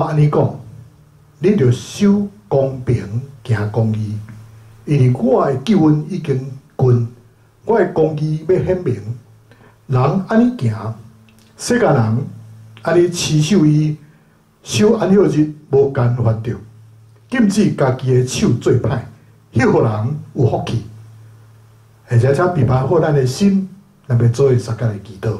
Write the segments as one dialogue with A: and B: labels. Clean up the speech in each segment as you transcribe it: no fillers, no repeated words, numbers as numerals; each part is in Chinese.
A: 安尼讲，你着守公平，行公义，因为我的救恩已经尽，我的公义要显明。人安尼行，世间人安尼持守伊守安息日无干犯着，禁止家己的手做歹，迄户人有福气。而且才避免好咱的心，咱要做撒迦的祈祷。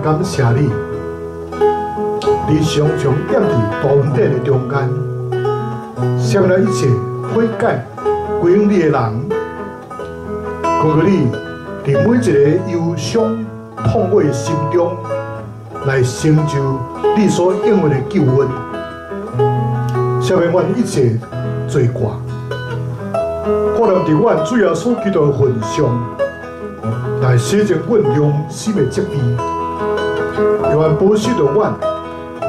A: 感谢你，你常常踮伫大云顶的中间，闪来一切悔改归向你的人。求你伫每一个忧伤痛悔的心中，来成就你所应允的救恩，赦免阮一切罪过，可能伫阮主耶稣基督的份上，来洗净阮良心的责备。让阮保守着阮，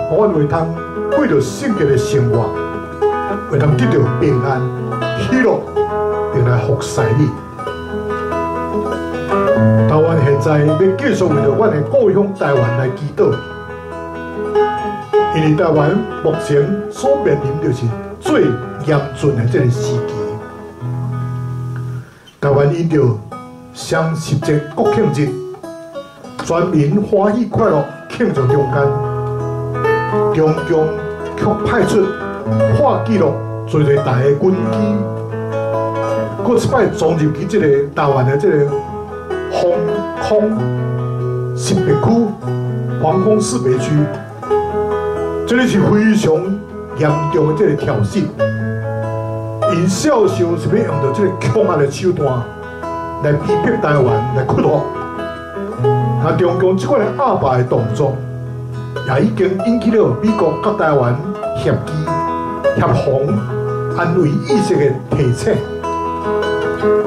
A: 互阮会通过着圣洁的生活，会通得到平安、喜乐，并来服侍你。台湾现在要继续为着阮的故乡台湾来祈祷，因为台湾目前所面临就是最严峻的这个时期。台湾因着双十节国庆日，全民欢喜快乐庆祝中间，中共却派出破纪录最大的军机，搁一摆撞入去这个台湾的这个防空识别区、防空识别区，这个是非常严重的这个挑衅。因少数是要用到这个强硬的手段来逼迫台湾来屈服。那中共这款的恶霸的动作，也已经引起了美国甲台湾协议、协防、安慰意识的提醒。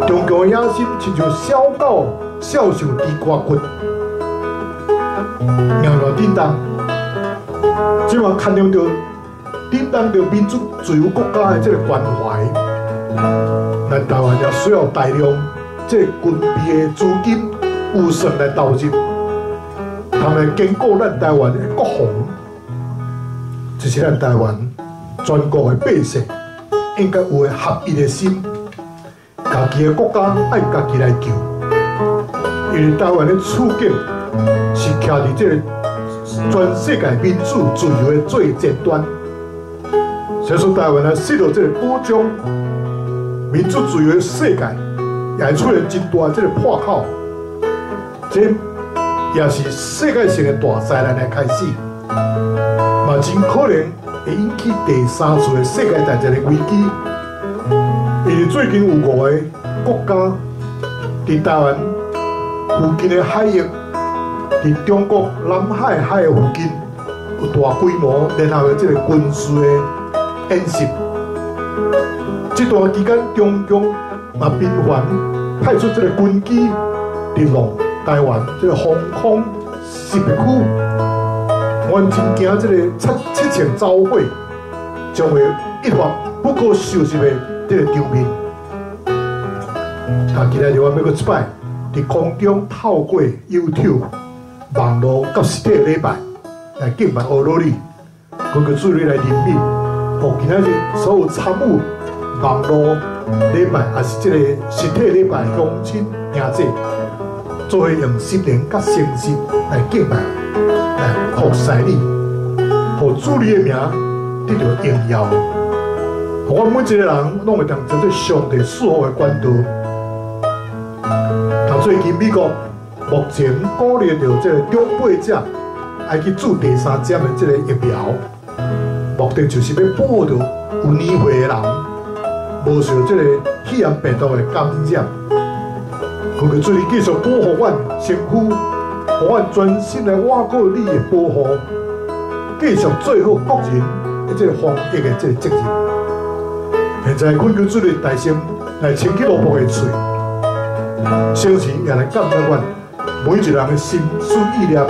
A: 中共的野心亲像小狗小受猪肝骨，硬要叮当，即嘛牵动着叮当着民主自由国家的这个关怀。咱台湾也需要大量这军备的资金、预算来投入，通来坚固咱台湾的国防，这是咱台湾全国的百姓应该有的合一的心，家己的国家爱家己来救。因为台湾的处境是徛伫这个全世界民主自由的最尖端，所以说台湾啊，受到这个保障民主自由的世界，也会出现真大这个破口，这也是世界性的大灾难的开始，嘛真可能会引起第三次的世界大战的危机。因为最近有5个国家伫台湾附近的海域，伫中国南海海的附近有大规模联合的这个军事的演习。这段期间，中共嘛频繁派出这个军机进入台湾这个防空识别区，我真惊这个7情遭会将会一发不可收拾的这个场面。啊，今日我要搁一摆。伫空中透过 YouTube、网络甲实体的礼拜来敬拜俄罗斯，佮个主力来怜悯，互今仔日所有参与网络礼拜也是即个实体礼拜乡亲兄弟，做伙用心灵甲诚实来敬拜，来服侍你，互主力的名得到荣耀，互我每一个人拢会当做做上帝赐福的管道。最近美国目前鼓励着这个中辈者爱去注第3针的这个疫苗，目的就是要保护着有年岁的人无受这个肺炎病毒的感染。佢个最继续保护阮身躯，互阮专心来挽过你的保护，继续做好国人的这个防疫的这个责任。现在恳求主的大心来清起落魄的嘴。生前也来感谢阮每一人的心思意念，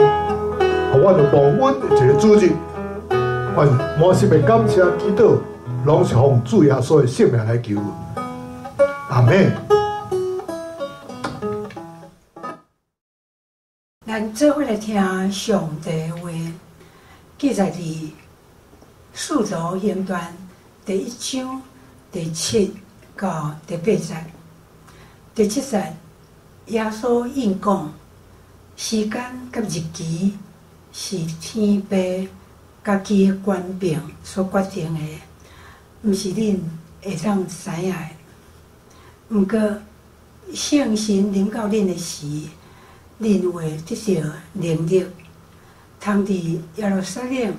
A: 互阮有望稳的一个主日。阮满心的感谢祈祷，拢是奉主耶稣的圣名来求。阿门。
B: 咱做伙来听上帝的话，记载伫四族行传第1章第7到第8节。第7节，耶稣应讲，时间甲日期是天父家己的权柄所决定的，毋是恁会当知影的。毋过，圣神临到恁的时，恁会得到能力，通伫耶路撒冷、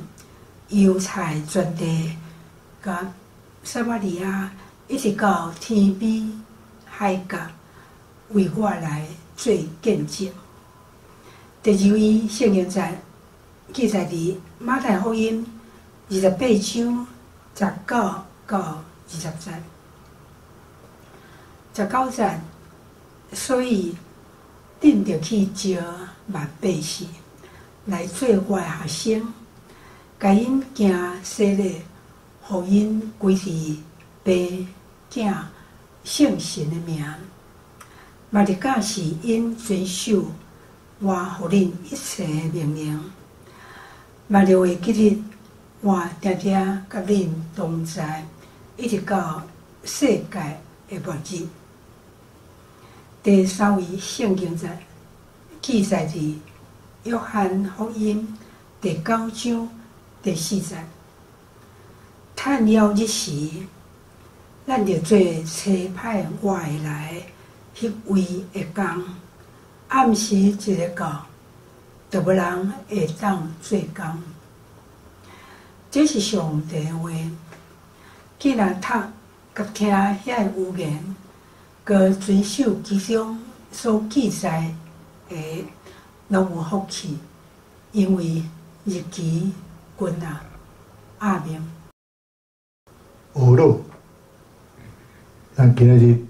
B: 犹太全地、甲撒玛利亚，一直到天边海角。为我来做见证。第2位圣经节记载伫马太福音28章19到20节。19节，所以恁着去招万百姓来做我的学生，甲因行洗礼，互因归伫爸、囝、圣神的名。嘛，日假是因遵守我互恁一切命令。嘛，6月7日，我定定甲恁同在，一直到世界的末日。第3位圣经节记载伫约翰福音第9章第4节。趁了日时，咱着做差派我的来。迄位会讲，暗时一个到，就无人会当做工。这是上帝的话，既然读甲听遐有言，佮遵守其中所记载的，拢有福气，因为日期近啊。阿明。
A: 学咱今日。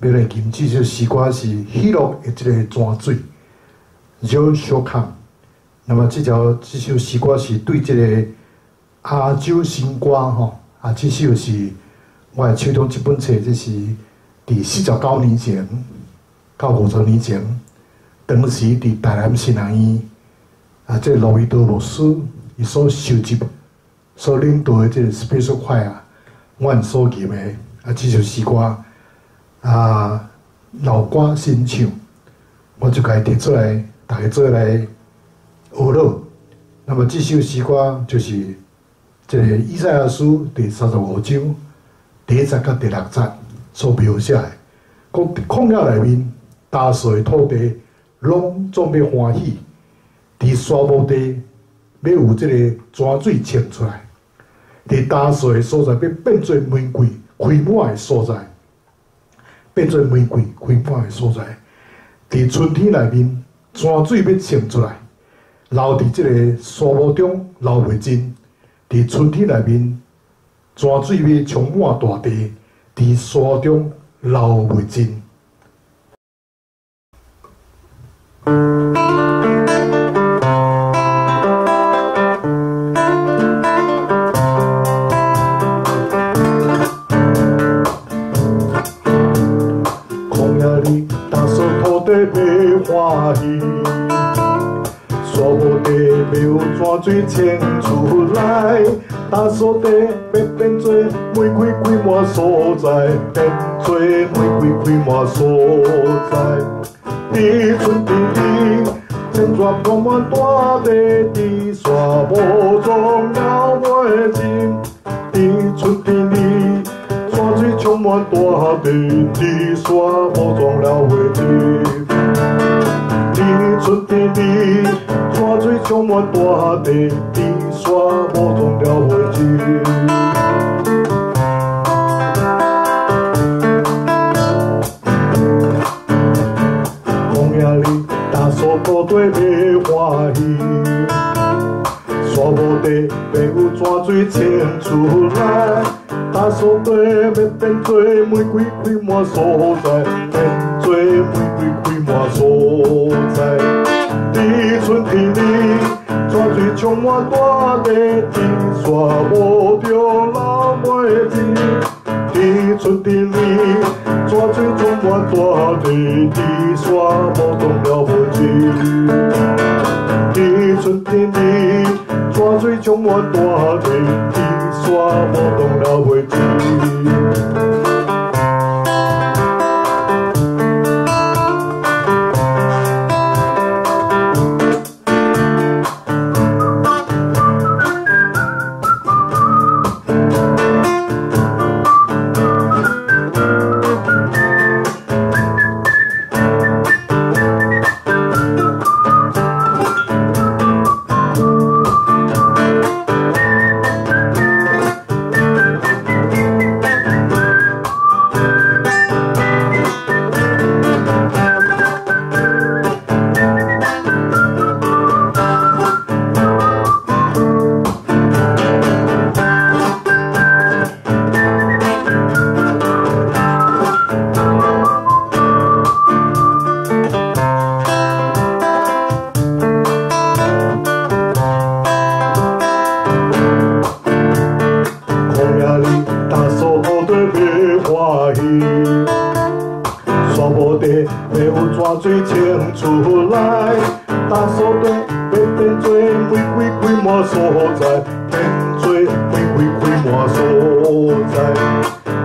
A: 要来吟这首诗歌是喜乐的这个泉水 ，Joy shall come。那么这首诗歌是对这个亚洲新歌吼，这首是我的手中一本册，这是伫49年前到50年前，当时伫台南新南医这路易多罗斯伊所收集、所领导的这个 special 快啊，阮所吟的这首诗歌老歌新唱，我就甲伊提出来，大家做来学乐。那么这首诗歌就是这个以赛亚书第35章第1节到第6节所描写的，讲旷野内面打碎的土地，拢总要欢喜；伫沙漠地要有这个泉水冲出来；伫打碎的所在要变做玫瑰开满的所在，变做玫瑰开满的所在；伫春天内面泉水要冲出来。留伫即个沙漠中留袂尽，伫春天内面，泉水要充满大地，伫沙中留袂尽。旷野里打扫土地要欢喜。沙漠地要泉水冲出来，打扫地要变做玫瑰开满所在，变做玫瑰开满所在。伫春天里，千泉铺满大地，伫沙漠中了袂尽。伫春天里，泉水充满大地，伫沙漠中了袂尽。伫春天里。泉水充满大地，伫沙漠中了袂尽。荒野里打扫土地要欢喜，沙漠地要有泉水冲出来，打扫地要变做玫瑰开满所在，变做玫瑰开满所在。伫春天里，泉水充满大地，伫沙漠中流袂尽。伫春天里，泉水充满大地，伫沙漠中了袂尽。伫春天里，泉水充满大地，伫沙漠中了袂尽。沙漠地要有泉水冲出来，打扫地要变做玫瑰开满所在，变做玫瑰开满所在。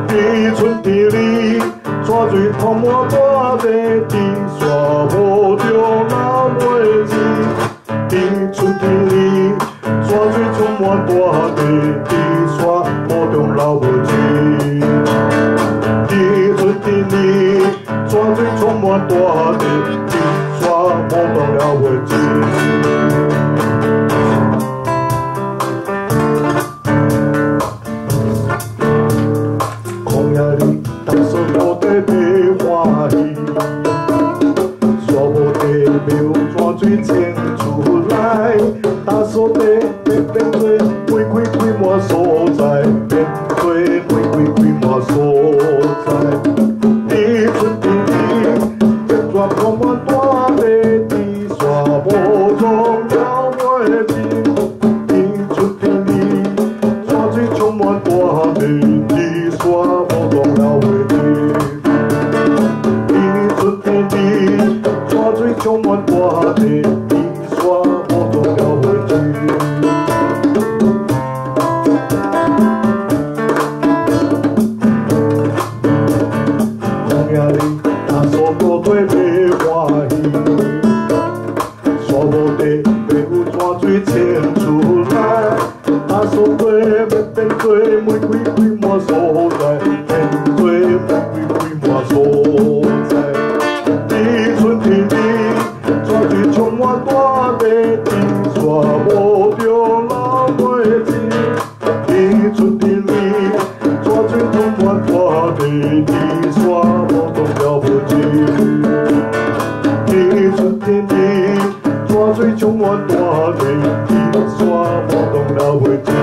A: 伫春天里，泉水充满大地，伫沙漠中流袂尽。伫春天里，泉水充满大地，伫沙漠中流袂尽。伫春天里，泉水充满大地，伫沙漠中了袂尽。旷野里打扫土地要欢喜，沙漠地要泉水冲出来，打扫地要变做玫瑰开满所在，变做玫瑰开满所在。伫春天里，千泉铺满大地，伫沙漠中了袂尽。伫春天里，泉水充满大地，伫沙漠中了袂尽。伫春天里，泉水充满大地，伫沙漠中了。打扫地要变做玫瑰开满所在，变做玫瑰开满所在。伫春天里，泉水充满大地，甜沙无着老花枝。伫春天里，泉水充满大地，甜沙无动了无枝。伫春天里，泉水充满大地，甜沙无动了无枝。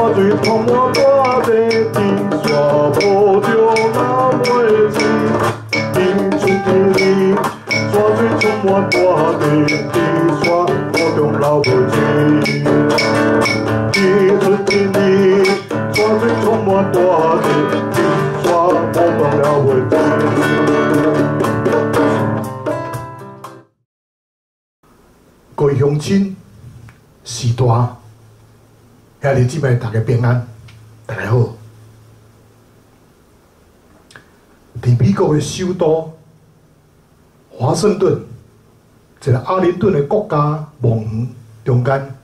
A: 山水充满大地，天山无着那袂记，天出天里，山水充满大地，天山无着流袂记，天出天里，山水充满大地，天山无着流袂记。各位乡亲、时代、兄弟姊妹，大家平安，大家好。伫美国的首都华盛顿，一个阿灵顿的国家墓园中间，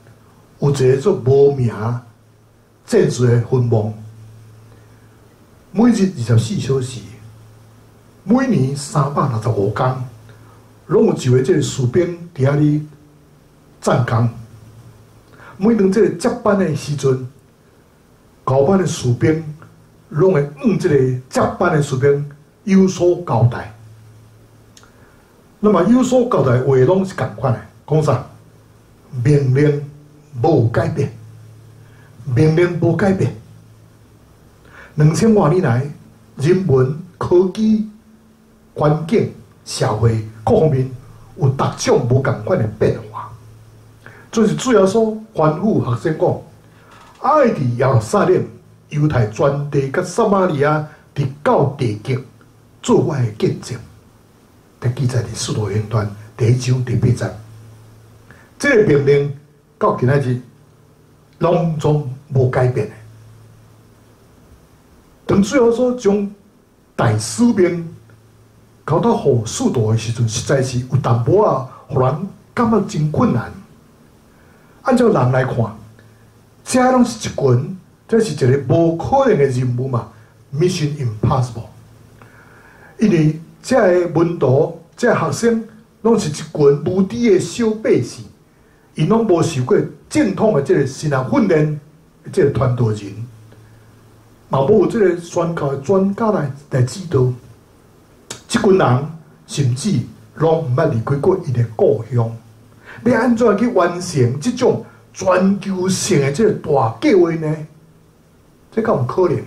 A: 有一个做无名建筑的坟墓。每日24小时，每年365天，拢有一位这个士兵伫遐里站岗。每当这个接班的时阵，交班的士兵拢会这个接班的士兵有所交代。那么有所交代话拢是同款的，讲啥？命令无改变，命令无改变。2000多年来，人文、科技、环境、社会各方面有各种无同款的变化。就是主要所吩咐学生讲，爱伫耶路撒冷、犹太全地甲撒玛利亚伫到地极做我的见证。得记载伫《使徒行传》第1章第8节。这个命令到今仔日拢总无改变的。当主要所将大使命交到予使徒的时阵，实在是有淡薄仔，互人感觉真困难。按照人来看，这拢是一群，这是一个无可能的任务嘛 ，Mission Impossible。因为这个门徒、这个学生，拢是一群无知的小百姓，因拢无受过正统的这个神学训练，这个传道人，嘛无有这个宣教的专家来指导。这群人甚至拢毋捌离开过因的故乡。要安怎去完成这种全球性的这个大计划呢？这敢有可能？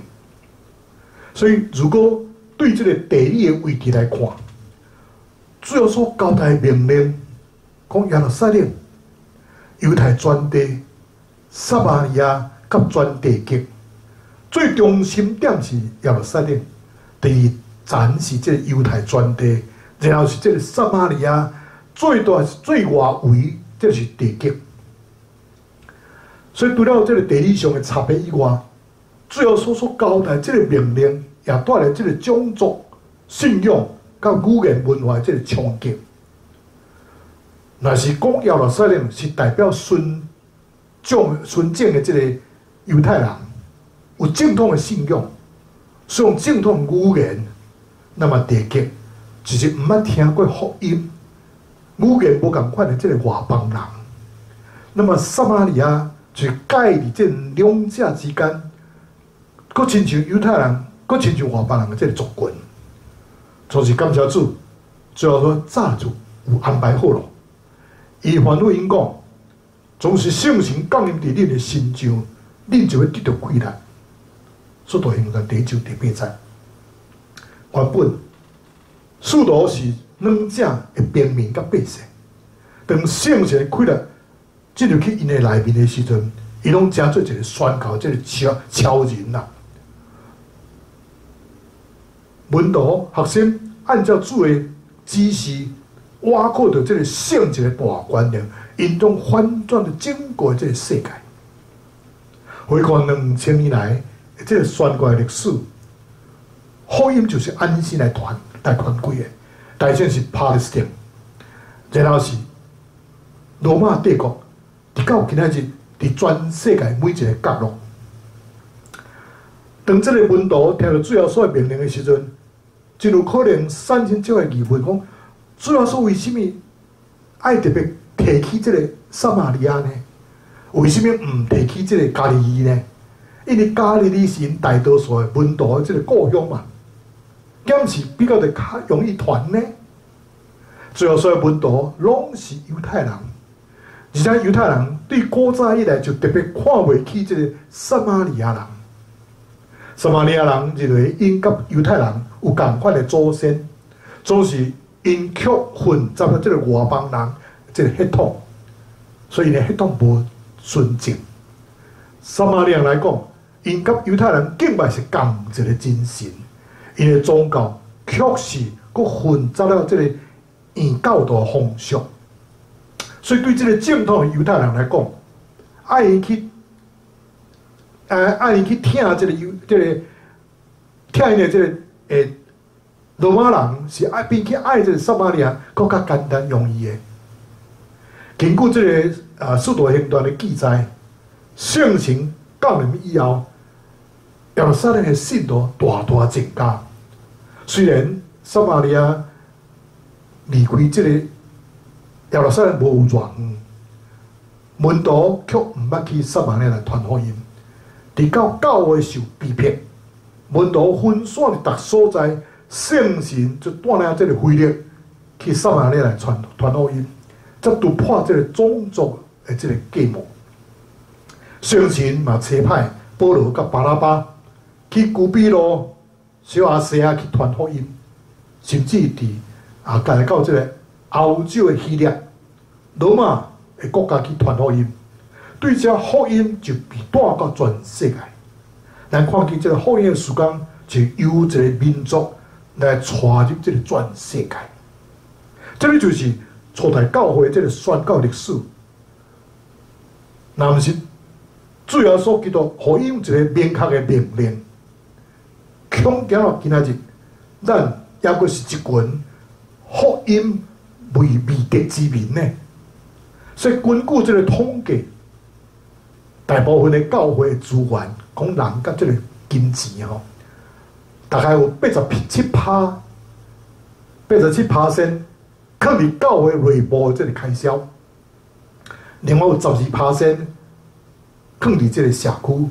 A: 所以，如果对这个地理的位置来看，主要所交代的命令，讲耶路撒冷、犹太全地、撒玛利亚甲全地极，最中心点是耶路撒冷，第二站是这个犹太全地，然后是这个撒玛利亚。最大最外围，这是地极。所以除了这个地理上的差别以外，最后所交代这个命令，也带来这个种族、信仰、甲语言文化的这个冲击。若是讲耶路撒冷是代表纯正的这个犹太人，有正统的信仰，使用正统的语言，那么地极就是毋捌听过福音。语言无共款的这个外邦人，那么撒玛利亚就是介伫这两者之间，佫亲像犹太人，佫亲像外邦人的这个族群。就是感谢主，最后说早就有安排好咯。伊吩咐因讲，总是圣神降临伫恁的心上，恁就会得到规律。使徒行传第1章第8节，原本使徒是两者的平民甲百姓，当圣神的规律进入去因的内面的时阵，伊拢成做一个宣告，这个超人啦。门徒学生按照主的指示，挖苦到这个圣洁的大观念，因中反转的整个这个世界。回看2000年来这个宣告的历史，福音就是安心来传开的。大先是巴勒斯坦，然后是罗马帝国，直到今仔日，伫全世界每一个角落。当这个门徒听到主耶稣的命令的时阵，真有可能产生这个疑问：讲主耶稣为什么爱特别提起这个撒玛利亚呢？为什么唔提起这个加利利呢？因为加利利是因大多数的门徒的这个故乡嘛。敢是比较的容易传呢？最后所有门徒拢是犹太人，而且犹太人对古早以来就特别看袂起这个撒玛利亚人。撒玛利亚人认为因甲犹太人有共款的祖先，总是因却混杂了这个外邦人这个血统，所以呢血统无纯正。撒玛利亚人来讲，因甲犹太人敬拜是同一个真神，因的宗教却是佫混杂了这个异教导风俗。所以对这个正统的犹太人来讲，爱因去听这个听因的这个罗马人是爱比去爱这个撒玛利亚更加简单容易的。根据这个《使徒行传》的记载，圣神降临以后，耶路撒冷的信徒大大增加。虽然撒玛利亚离开这个耶路撒冷无有偌远，门徒却毋捌去撒玛利亚来传福音。直到教会受逼迫，门徒分散伫各所在，圣神就带领这个威力去撒玛利亚来传福音，才突破这个种族的这个隔膜。圣神嘛差派保罗甲巴拉巴去居比路、小亚细亚去传福音，甚至伫家来到这个欧洲的希腊、罗马的国家去传福音。对这福音就被带到全世界。咱看见这个福音的时间，就由一个民族来传入这个全世界。这个就是初代教会这个宣教历史。那毋是主要所基督福音一个明确的命令。恐惊到今仔日，咱也阁是一群福音未得之民呢。所以根据这个统计，大部分的教会资源，讲人甲这个金钱吼，大概有87%靠伫教会内部这个开销，另外有12%靠伫这个社区，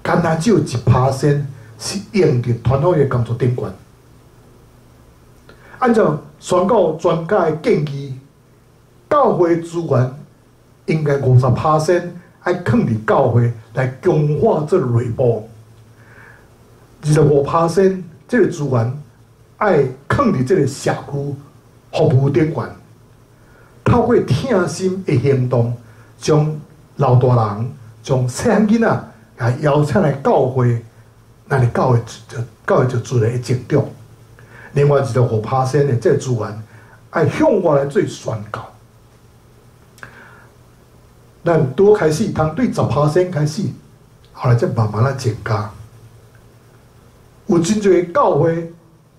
A: 简单只有1%是用伫传福音的工作顶悬。按照宣教专家的建议，教会资源应该50%。爱放伫教会来强化这个内部，25%这个资源爱放伫这个社区服务顶悬，透过贴心的行动，将老大人、将细汉囡仔来邀请来教会，咱教会就自然会成长。另外25%的这个资源爱向外来做宣教。咱拄开始，通对10%开始，后来才慢慢增加。有真侪教会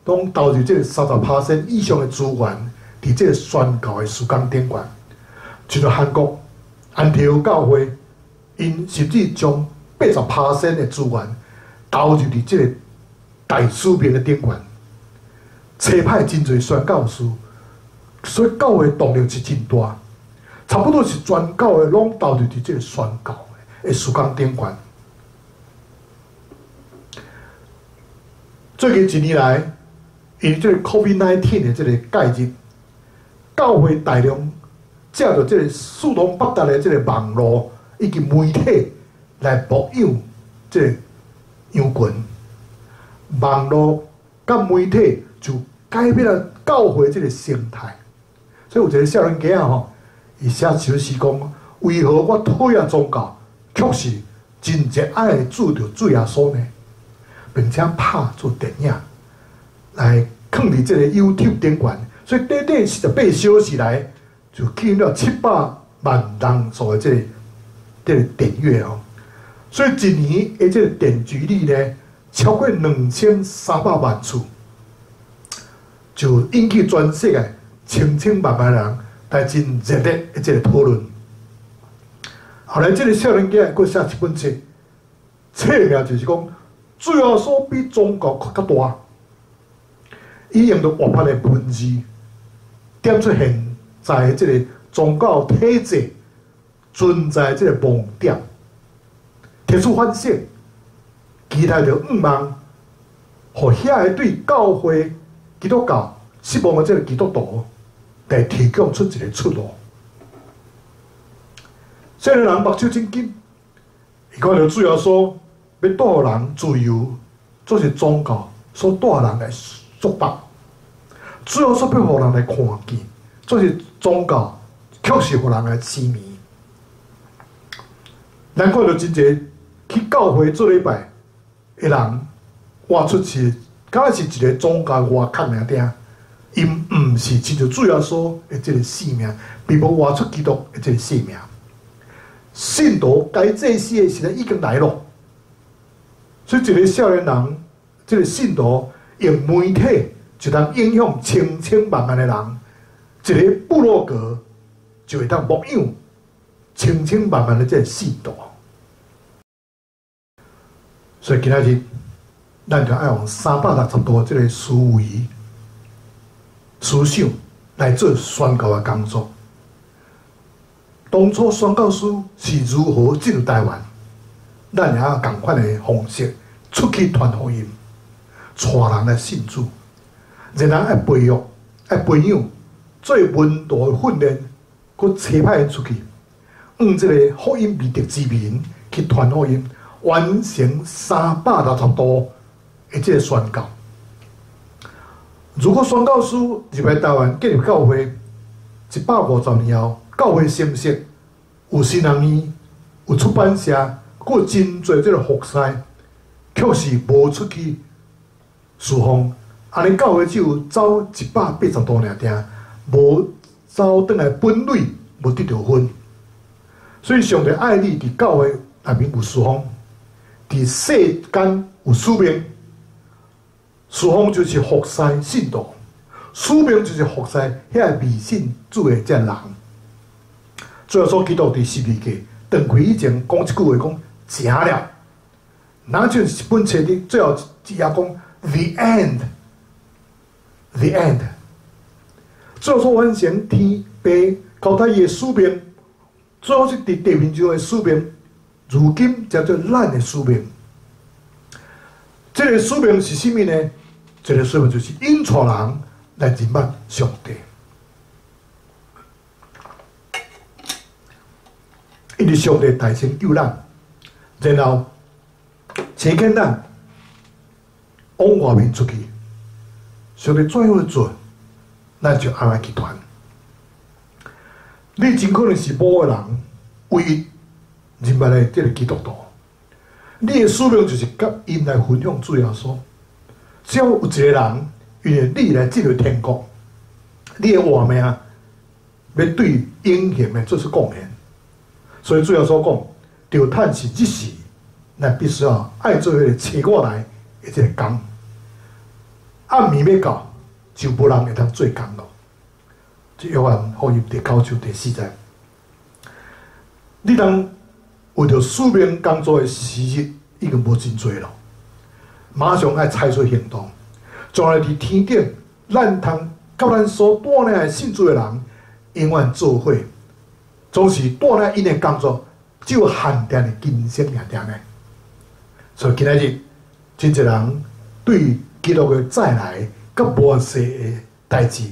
A: 拢投入这个30%以上的资源，伫这个宣教的事工顶悬。就像韩国安提阿教会，因甚至将80%的资源投入伫这个大使命的顶悬，差派真侪宣教师，所以教会动力是真大。差不多是全教的拢投入伫这个宣教的事工顶悬。最近1年来，因这个 COVID-19 的这个介入，教会大量借着这个四通八达的这个网络以及媒体来牧养这个羊群。网络甲媒体就改变了教会这个生态。所以有一个少年家吼。伊写小诗讲：为何我讨厌宗教，却是真热爱主耶稣呢？并且拍做电影来放伫这个 YouTube 顶悬，所以短短48小时来就吸引了700万人数的这个点阅哦。所以一年的这个点击率呢，超过2300万次，就引起全世界千万人。来真热烈的这个讨论。后来，这个少年家佫写一本册，册名就是讲，主耶稣比宗教较大。伊用着活泼的文字，点出现在这个宗教体制存在这个盲点，提出反省，期待着望，互遐个对教会、基督教失望的这个基督徒。来提供出一个出路。这个人目睭真紧，伊看到主要说要带人自由，这是宗教所带人来束缚。主要说要互人来看见，这是宗教确实互人来痴迷。咱看到真侪去教会做礼拜的人，活出是敢是一个宗教外壳尔定，因毋是亲像主要说的这个性命，并无活出基督的这个性命。信徒该祭祀的时代已经来了，所以一个少年人，这个信徒用媒体就当影响千千万万的人，一个部落格就会当牧养千千万万的这个信徒。所以今仔日，咱就爱用360度这个思维、思想来做宣教的工作。当初宣教师是如何进入台湾，咱也同款的方式出去传福音，带人来信主，然后爱培育、爱培养，做门徒的训练，佮差派因出去，用这个福音未得之民去传福音，完成360度的这个宣教。如果宣教师入来台湾建立教会，150年后，教会成熟，有新人院，有出版社，佮有真侪这个服侍，却是无出去侍奉。安尼教会只有走180度尔定，无走转来本垒，无得到分。所以上帝爱你伫教会内面有侍奉，伫世间有使命。侍奉就是服侍信徒，使命就是服侍遐未信主的这人。最后说基督伫12纪断开以前讲一句话，讲成了。哪像一本册的最后一页讲 the end，the end。最后说完成天地交代伊的使命，最后是伫地面上的使命，如今叫做咱的使命。这个使命是甚么呢？这个使命就是引带人来认捌上帝。因为上帝大成救咱，然后请遣咱往外面出去。上帝怎样做，咱就安尼去传。你真可能是某个人唯一认捌的这个基督徒，你的使命就是甲因来分享主耶稣。只要有一个人因为你来进入天国，你的活命要对永恒的做出贡献。所以主要所讲，着趁是即时，咱必须要爱做迄个找我来的这个工。暗暝要到，就无人会当做工咯。这约翰福音第9章第4节，你当为着使命工作的时日已经无真多了，马上爱采取行动，将来伫天顶，咱通甲咱所带领的信主的人永远做伙。总是带来因的工作，只有限定的今生尔定呢。所以今仔日，真侪人对基督的再来甲末世的代志，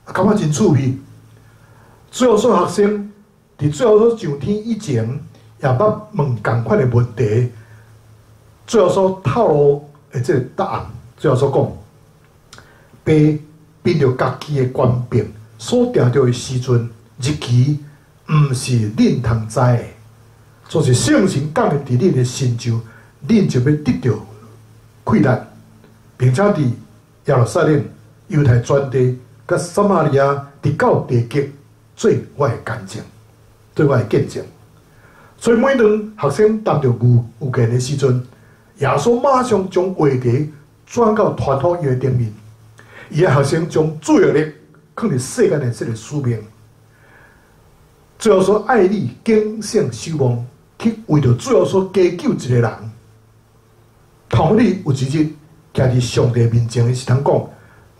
A: 感觉真趣味。最后说学生伫最后说上天以前，也捌问同款的问题，最后所透露的这个答案，最后所讲，被凭着家己的权柄所定着的时阵、日期。毋是恁通知的，就是圣神降临伫恁的心上，恁就要得到快乐，并且伫耶路撒冷、犹太全地、甲撒玛利亚直到地极，做我的见证，做我的见证。所以每当学生谈到有限的时阵，耶稣马上将话题转到传福音的顶面，伊的学生将注意力放伫世间的这个使命。最后说爱你敬献守望，去为着最后说加救一个人。同你有一日徛伫上帝面前的是通讲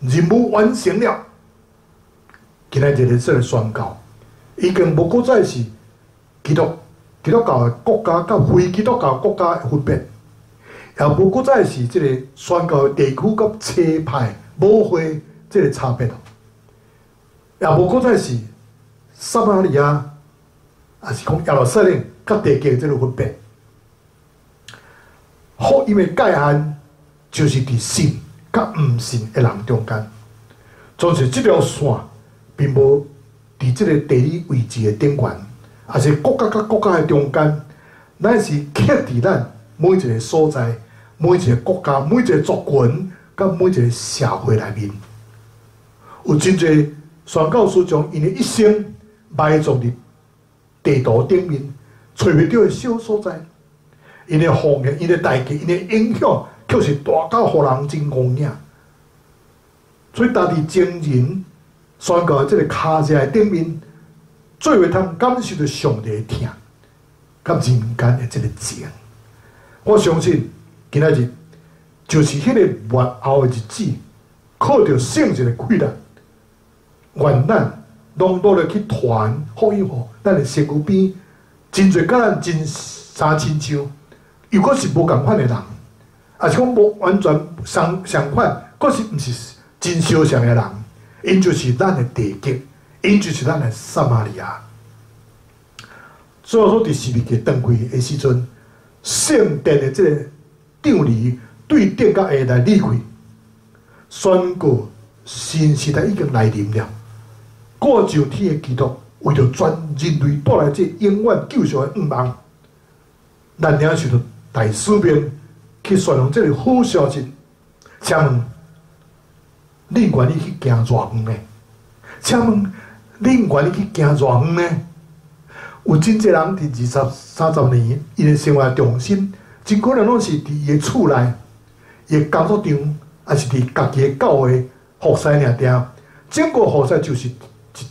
A: 任务完成了。今仔日的这个宣告，已经无搁再是基督教的国家甲非基督教国家的分别，也无搁再是这个宣告的地区甲车派母会这个差别，也无搁再是撒玛利亚也是讲耶路撒冷甲地界即个分别。福音的界限就是伫信甲毋信的人中间，就是即条线并无伫即个地理位置的顶悬，也是国家甲国家的中间，乃是刻伫咱每一个所在、每一个国家、每一个族群、甲每一个社会内面，有真侪宣教师将因的一生埋葬伫地图顶面，找袂到的小所在。因的奉献、因的代价、因的影响，却是大到互人真公领。所以，家己真人宣告的这个卡在顶面，最为通感受到上帝的疼，甲人间的这个情。我相信，今仔日就是迄个末后的日子，靠着圣洁的气力，愿咱拢努力去传福音予咱的身躯边，真侪甲咱真相亲像。又阁是无共款的人，也是讲无完全相款，阁是毋是真相像的人，因就是咱的地极，因就是咱的撒玛利亚。所以说，伫示威记登开的时阵，圣殿的这个帐篱对顶甲下来裂开，宣告新时代已经来临了。过上天的基督为着全人类带来这永远救赎的愿望，咱领受到大使命去宣扬这个好消息。请问，你愿意去行偌远呢？请问，你愿意去行偌远呢？有真侪人伫20、30年，因的生活重心，真可能拢是伫伊的厝内、伊的工作场，还是伫家己的教会服侍尔定。整个服侍就是一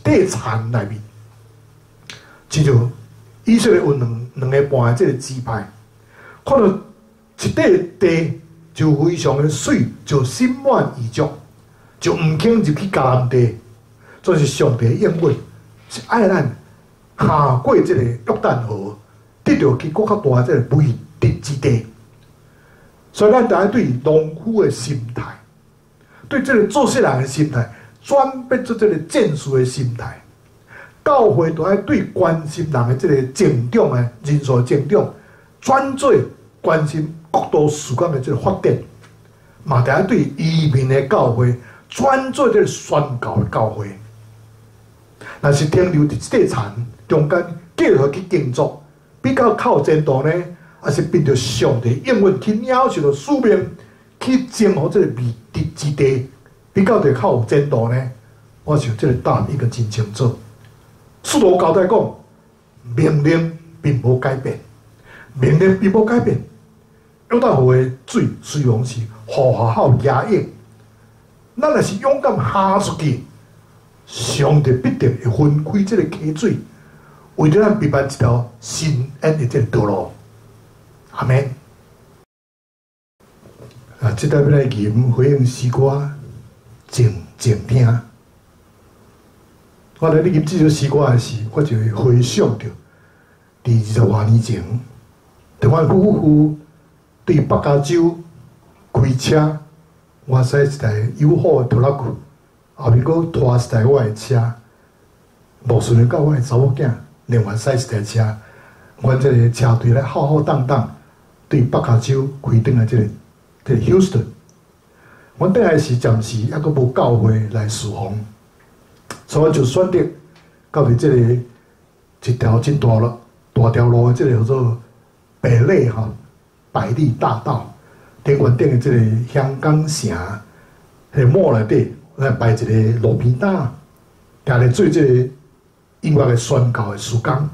A: 块田内面，亲像以色列有两个半的这个支派，看到一块地就非常的水，就心满意足，就唔肯入去迦南地。这是上帝的应允，是爱咱下过这个约旦河，得到去更较大的这个美地之地。所以咱大家对农夫的心态，对这个做事人的心态，转变出这个战士的心态。教会都爱对关心人的这个成长的人数成长，转做关心国度事工的这个发展，嘛大家对移民的教会转做这个宣教的教会。若是停留伫这个田中间继续去耕作，比较靠前途呢，还是凭着上帝应允去领受着使命，去征服这个美地之地，比较着较有前途呢？我想这个答案已经真清楚。使徒交代讲，命令并无改变，命令并无改变。约旦河的水虽然是好压抑，咱若是勇敢下出去，上帝必定会分开这个溪水，为着咱避免一条新恩的这个道路。阿门。这代表来吟回应诗歌，静静听。我来吟这首诗歌的时，我就会回想到，伫20多年前，台湾夫妇对北加州开车，我驶一台友好的拖拉机，后面佫拖一台我的车，无顺利到我的查某囝，另外驶一台车，阮这个车队来浩浩荡荡对北加州开转来这个Houston。阮倒来时暂时还佫无教会来侍奉，所以我就选择到伫这个一条真大条路的这个叫做北类百利大道，顶原顶的这个香港城，迄个幕内底，来摆一个路边摊，家来做这个音乐的宣教的事工。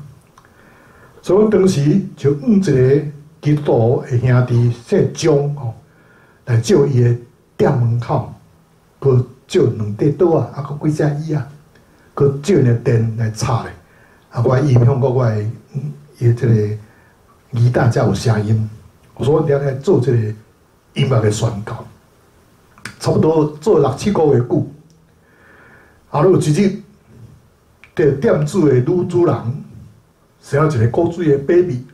A: 所以我当时就一个基督徒的兄弟姓钟来借伊的店门口，佮借2块刀啊，啊佮几只椅啊，佮借那电来插咧。啊，我音响佮我的伊这个耳带才有声音。我说我伫来做这个音乐的宣教，差不多做6、7个月久。后头有一日，这个店主的女主人生了一个古水的 baby，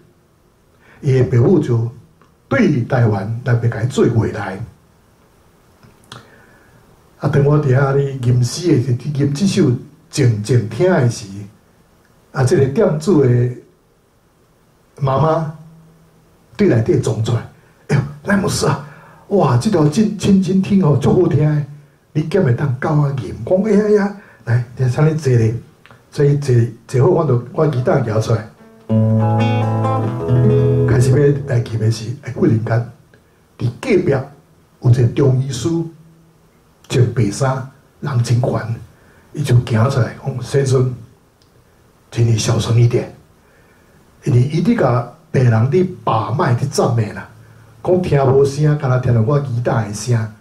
A: 伊的爸母就对台湾来要甲伊做回来。啊，当我伫遐咧吟诗的，吟这首静静听的时，啊，这个店主的妈妈对内底撞出来，哎呦，赖牧师啊，哇，这条亲听哦，足好听的，你敢会当教我吟？讲哎呀呀，来，你请你坐咧，所以坐好，我耳带摇出来，开始要来吟的是，忽然间，伫隔壁有一个中医师，穿白衫，人真烦，伊就行出来讲：先生，请你小声一点，因为伊伫甲病人伫把脉伫赞美啦，讲听无声，敢若听到我耳带的声。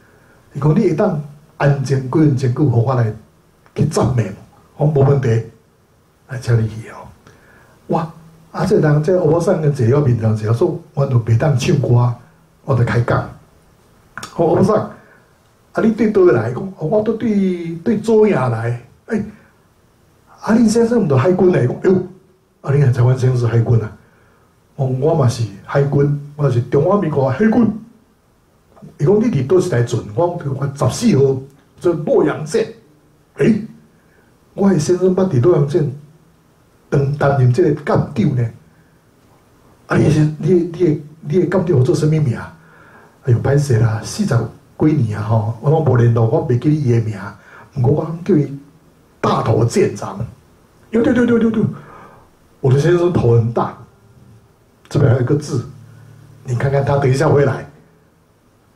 A: 伊讲你会当安静几分钟，互我来去赞美，我无问题，来请你去哦。哇！啊，这人这乌山跟坐了面上坐，说我都袂当唱歌，我就开讲。乌山，啊，你对倒来？讲我都对左营来。哎，啊，恁先生毋着海军来？讲哟，啊，恁台湾先生是海军啊？我嘛是海军，我是中华民国海军。伊讲你伫倒一台船？我14号做洛阳舰。诶，我的先生捌伫洛阳舰担任这个舰长呢。啊，你的舰长有做甚物名？哎呦，歹势啦，40几年啊吼，我拢无联络，我袂记伊的名。不过我叫伊大头舰长。对，我的先生头很大。这边还有一个字，你看看他等一下回来，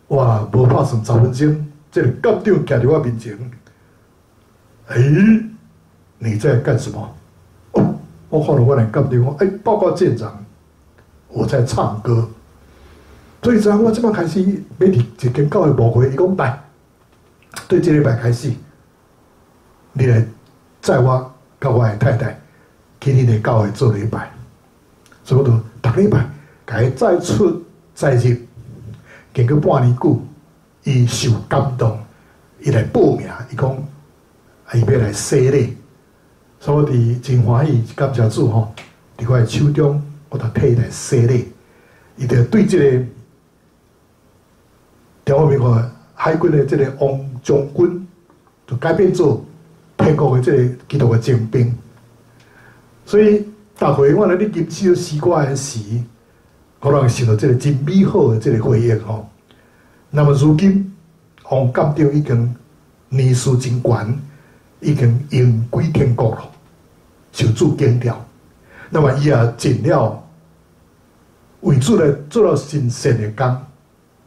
A: 哇，无怕算10分钟，这个舰长站在我面前，你在干什么？哦，我看到我的舰长讲，报告舰长，我在唱歌。所以我即摆开始要伫一间教会牧会，伊讲来，对这礼拜开始，你来载我甲我的太太去你的教会做礼拜。所以我就逐礼拜，甲伊再出再入，经过半年久，伊受感动，伊来报名，伊讲，伊要来洗礼，所以我伫真欢喜，感谢主吼，伫我的手中，我就替伊来洗礼，伊就对这个中华民国海军的这个王将军，就改变做天国的这个基督的精兵，所以。逐回我来咧吟诗诗歌的时，我拢会想到这个真美好的这个回忆吼。那么如今，王舰长已经年事真悬，已经应归天国了，受主拣调。那么伊也尽了为主来做了神圣的工，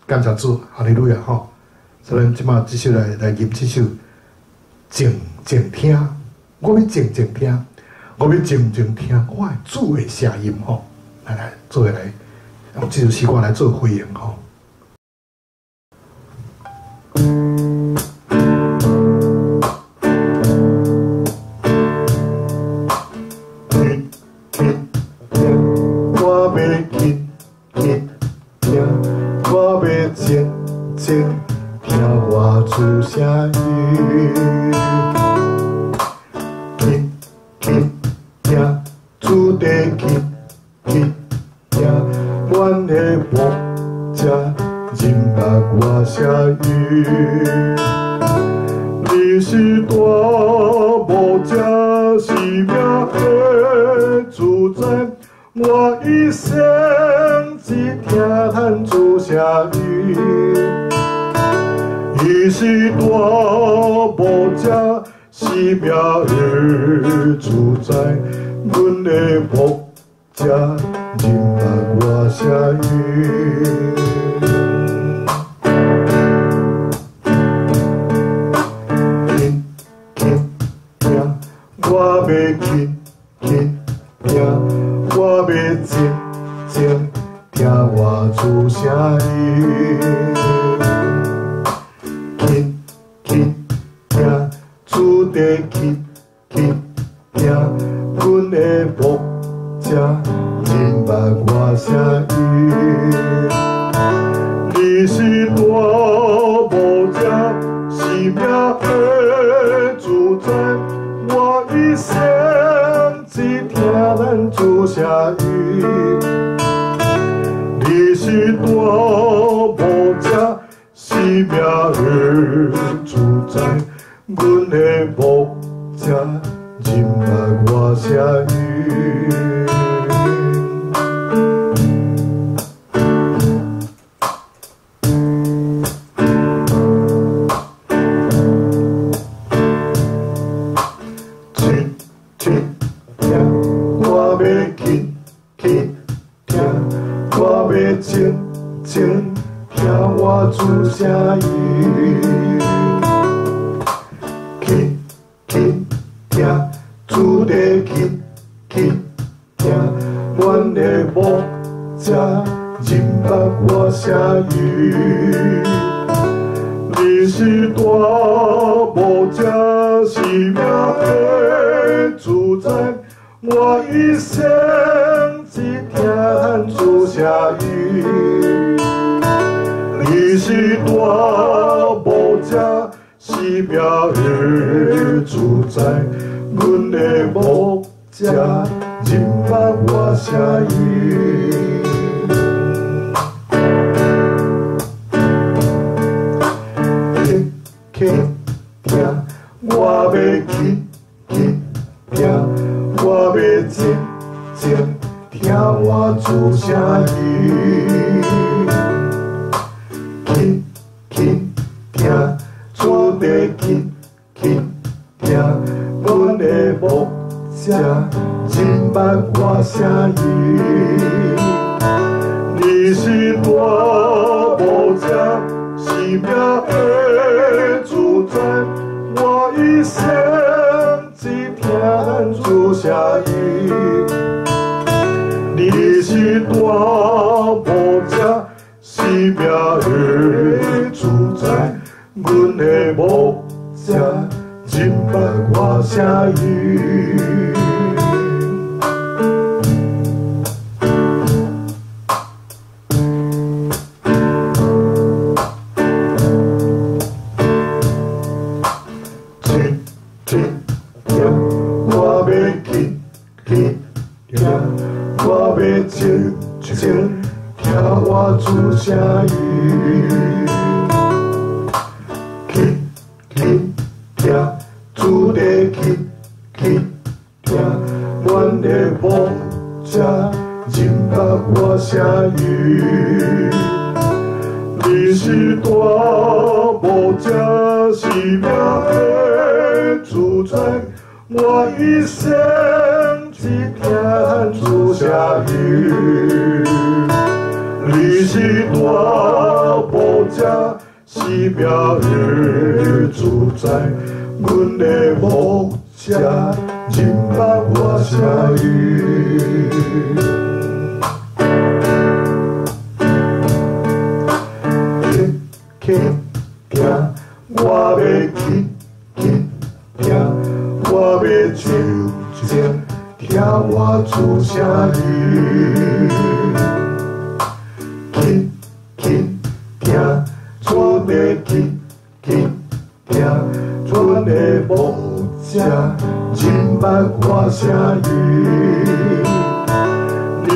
A: 感谢主，哈利路亚吼！所以咱即马继续来吟这首静静听，我要静静听。我要静静听我的主的声音吼，来做来用这首诗歌来做回应吼。我要静静听，我要静静听我主声音。主地去听，阮的牧者认目我声音。你是大牧者，是命的主宰，我一生只听咱主声音。你是大牧者，是命的主宰。阮的牧者认目我声音，轻轻听，我要轻轻听，我要静静听我主声音，轻轻听，主地轻轻听。阮的牧者认目我声音，你是大牧者，是命的主宰，我一生只听咱主声音。你是大牧者，是命的主宰，阮的牧者。认目我声音。听我出声音。去去听，主地去去听，阮的牧者认捌我声音。你是大牧者，是命的主宰，我一生只听主声音。你是大牧者，是命的主宰，阮的牧者认捌我声音。去听，我要去去听，我要静静听我主声音。去去听，主地去去听，阮的牧者认捌我声音。你是大牧者，是命的主宰，我一生只听主声音。你是大牧者，是命的主宰，阮的牧者认捌我声音。听我主声音，去去听，主地去去听，阮的牧者认捌我声音。你是大牧者，是命的主宰，我一生只听主声音。你是大牧者，是命的主宰，阮的牧者认捌我声音。去去听，我要去去听，我要静静听我主声音。去去听，主地去去听，阮的牧者认捌我声音。你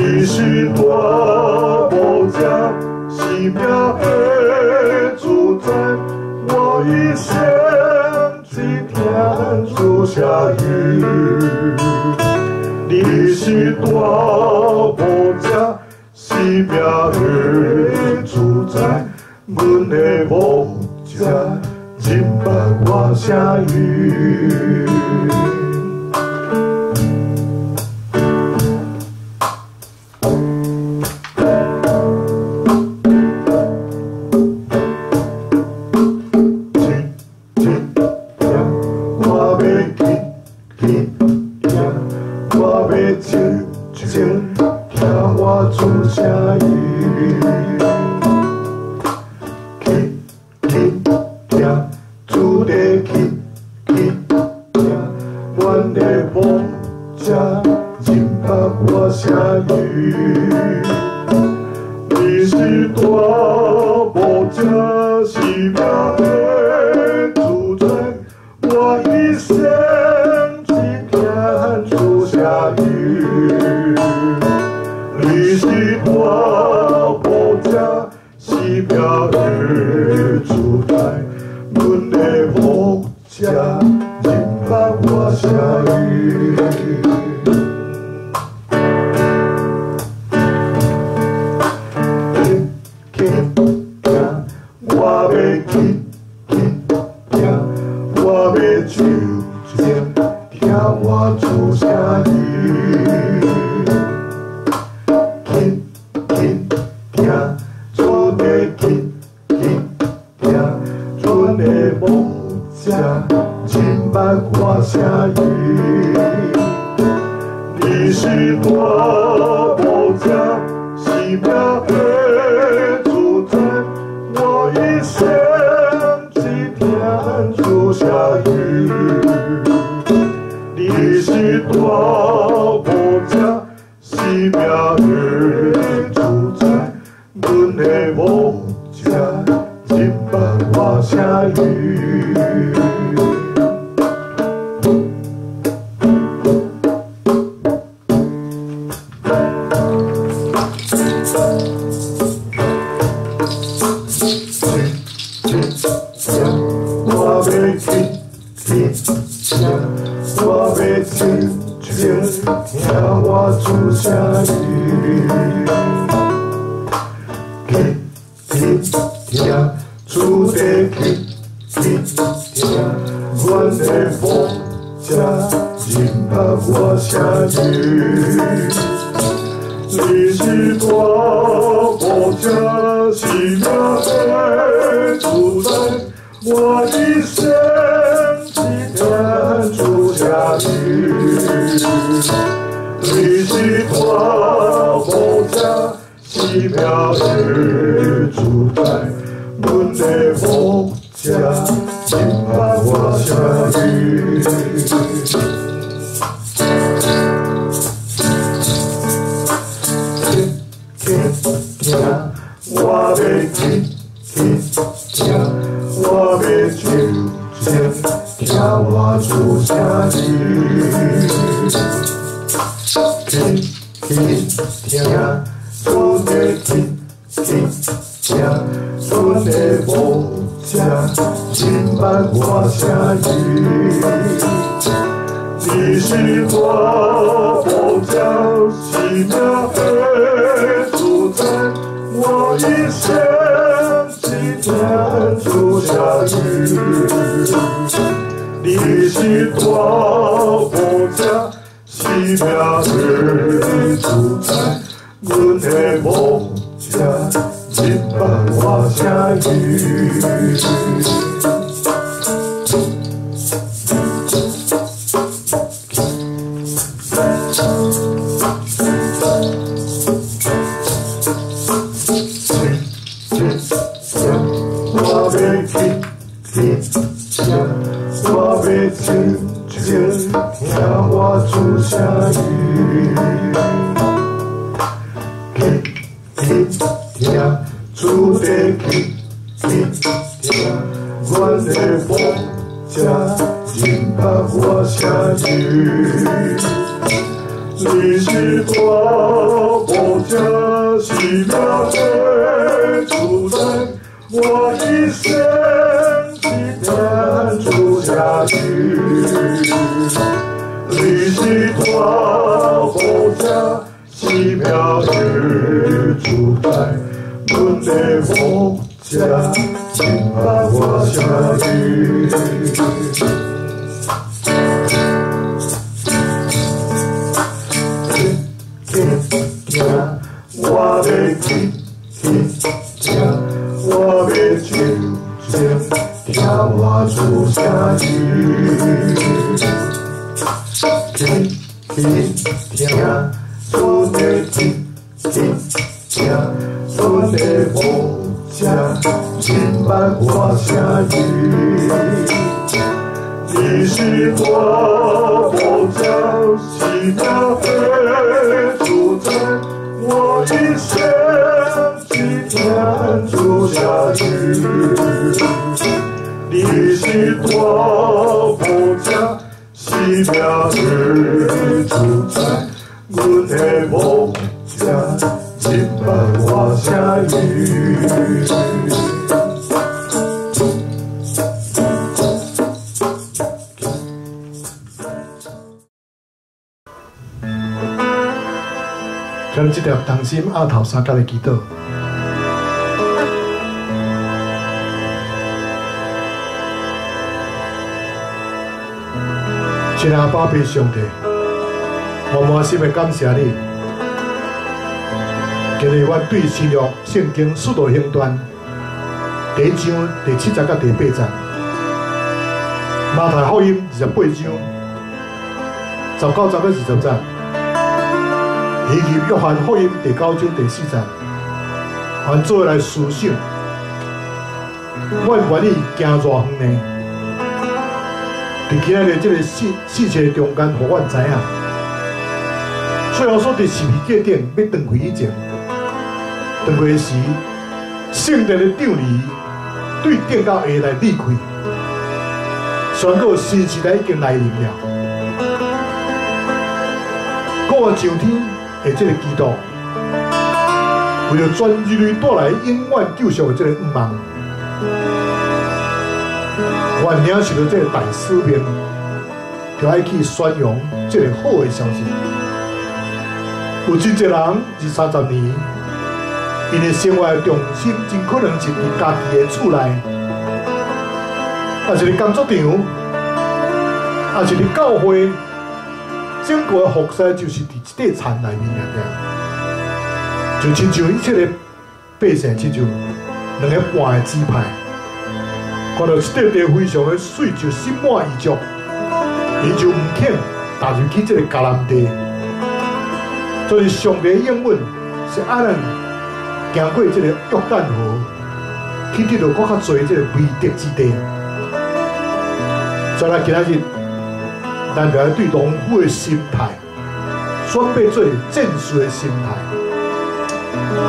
A: 是大牧者，是命的主宰，我一生只听主声音。你是大牧者，是命的主宰，阮的牧者认捌我声音。去去听，主地去者，真捌我声语。你是大牧者，是命的主宰，我一生只听主声语。你是大牧者，是命的主宰，阮的牧者，真捌我声语。我要亲像听我主声语，听主的听，阮的牧者真捌我声语。你是大牧者，是命的主宰，我一生只听主声语。你是大牧者，是命的主宰，阮的牧者真捌我声语。我要听，我要听我主声语。听主的听主的牧者真捌我声语。你是大牧者，是命的主宰，我一生只听主声语。你是大牧者，是命的主宰，阮的牧者真捌我声语。我要听，我要亲像听我主声语。听主的听，阮的牧者真捌我声语。你是大牧者，是命的主宰，我一生只听主声语。你是大牧者，是命的主宰，阮的牧者真捌我声语。我要听，我要听我主声语。听主的听主的牧者真捌我声语。你是大牧者，是命的主宰，我一生只听主声语。你是大牧者，是命的主宰，阮的牧者真捌我声语。咱这条同心阿头三角的祈祷，亲爱宝贝上帝，我满心的感谢你。今日我对新约圣经使徒行传第1章第7节到第8节，马太福音28章19章到20章，以及约翰福音第9章第4节，咱做来思想，我愿意行偌远呢？伫今日这个世界中间，互阮知影，最后所伫是皮价顶要转开以前，转开时，圣殿的长椅对顶到下来裂开，宣告新时代已经来临了。我上天的这个基督，为了全人类带来永远救赎的这个愿望。原领受到这个大使命，就爱去宣扬这个好的消息。有真侪人20-30年，因为生活的重心真可能是伫家己的厝内，也是伫工作场，也是伫教会，整个的服侍就是伫一块田内面尔，就亲像以前的百姓，亲像2个半的支派。看到一块地非常的水，就心满意足，伊就唔肯踏入去这个迦南地。所以上帝的应允是爱咱行过这个约旦河，去得到更较多这个美德之地。所以咱今仔日，咱就要对农夫的心态，选择做战士的心态。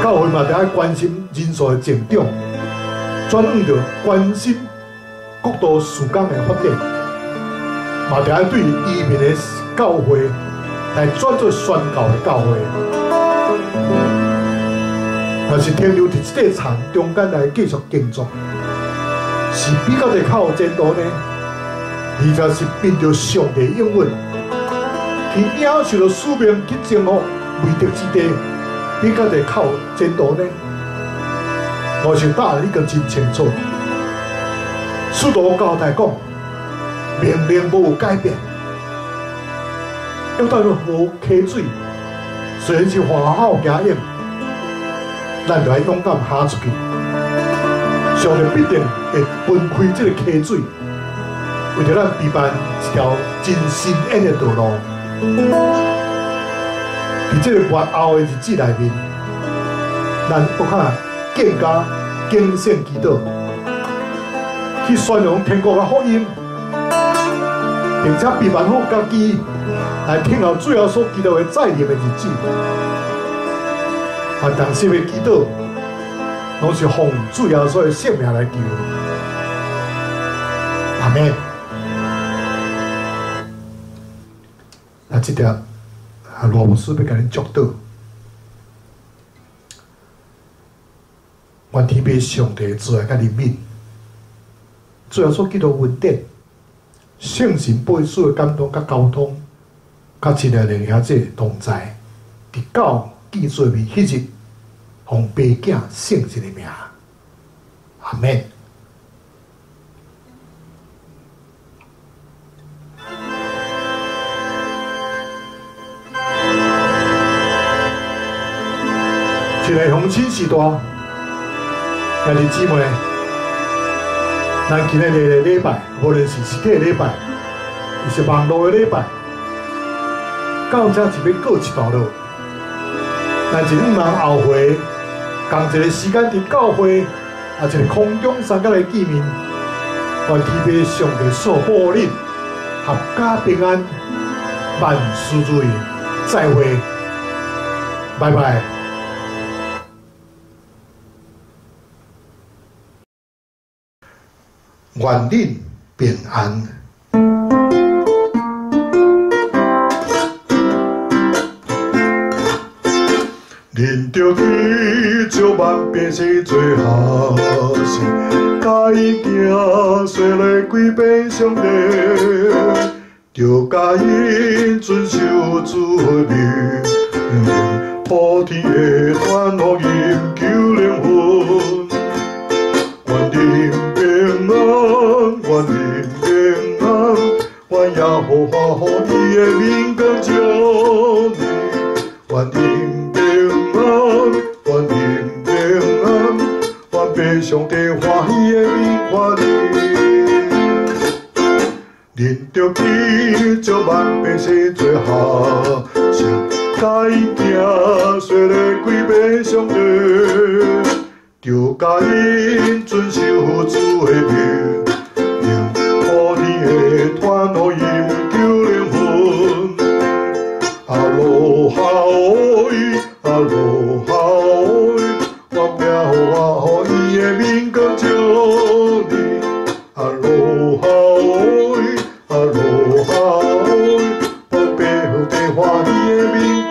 A: 教会嘛，就要关心人数的增长，转向着关心国度事工的发展，嘛就要对移民的教会来转做宣教的教会。若是停留伫这块田中间来继续耕作，是比较会靠前途呢？而且是凭着上帝应允，去领受了使命去征服未得之地，比较会靠前途呢？我想答案已经真清楚。使徒交代讲，命令无有改变。约旦河溪水虽然是花好野艳，咱就要勇敢下出去。上帝必定会分开这个溪水，为着咱备办一条真新鲜的道路。伫这个末后的日子内面，咱不可更加敬信基督。去宣扬天国的福音，并且备办好家己来听候最后所基督的再临的日子。但是的基督，拢是奉主耶稣的性命来求。阿门。那这条罗牧师要甲恁祝祷，愿天父上帝慈爱甲怜悯。最后所记到稳定、圣神背书的感动、甲交通，甲一个灵兄弟同在，伫教记做面迄日，奉爸囝圣神的名，阿门。一个风气时代，兄弟姊妹。咱今日的礼拜，无论是实体礼拜，亦是网络的礼拜，到这就要过一段路。咱一5人后会，同一个时间伫教会，也一个空中三角来见面。愿天父上帝所保恁，合家平安，万事如意。再会，拜拜。愿恁平安。恁着去照万百姓做好事，甲伊行说来归遍上帝，着甲因遵守主的命，普天的传福音求灵魂，愿恁平安，愿恁平安，愿耶和华予伊的面光照你，愿恁平安，愿恁平安，愿被上帝欢喜的面看你。认着去借万百世做下生，该行说咧几百上路，就甲因遵守主的命，用土地的团互因救灵魂。阿罗哈哦，阿罗哈哦，我命我予伊的面光照你。阿罗哈哦，阿罗哈哦，我背后地欢喜的面光。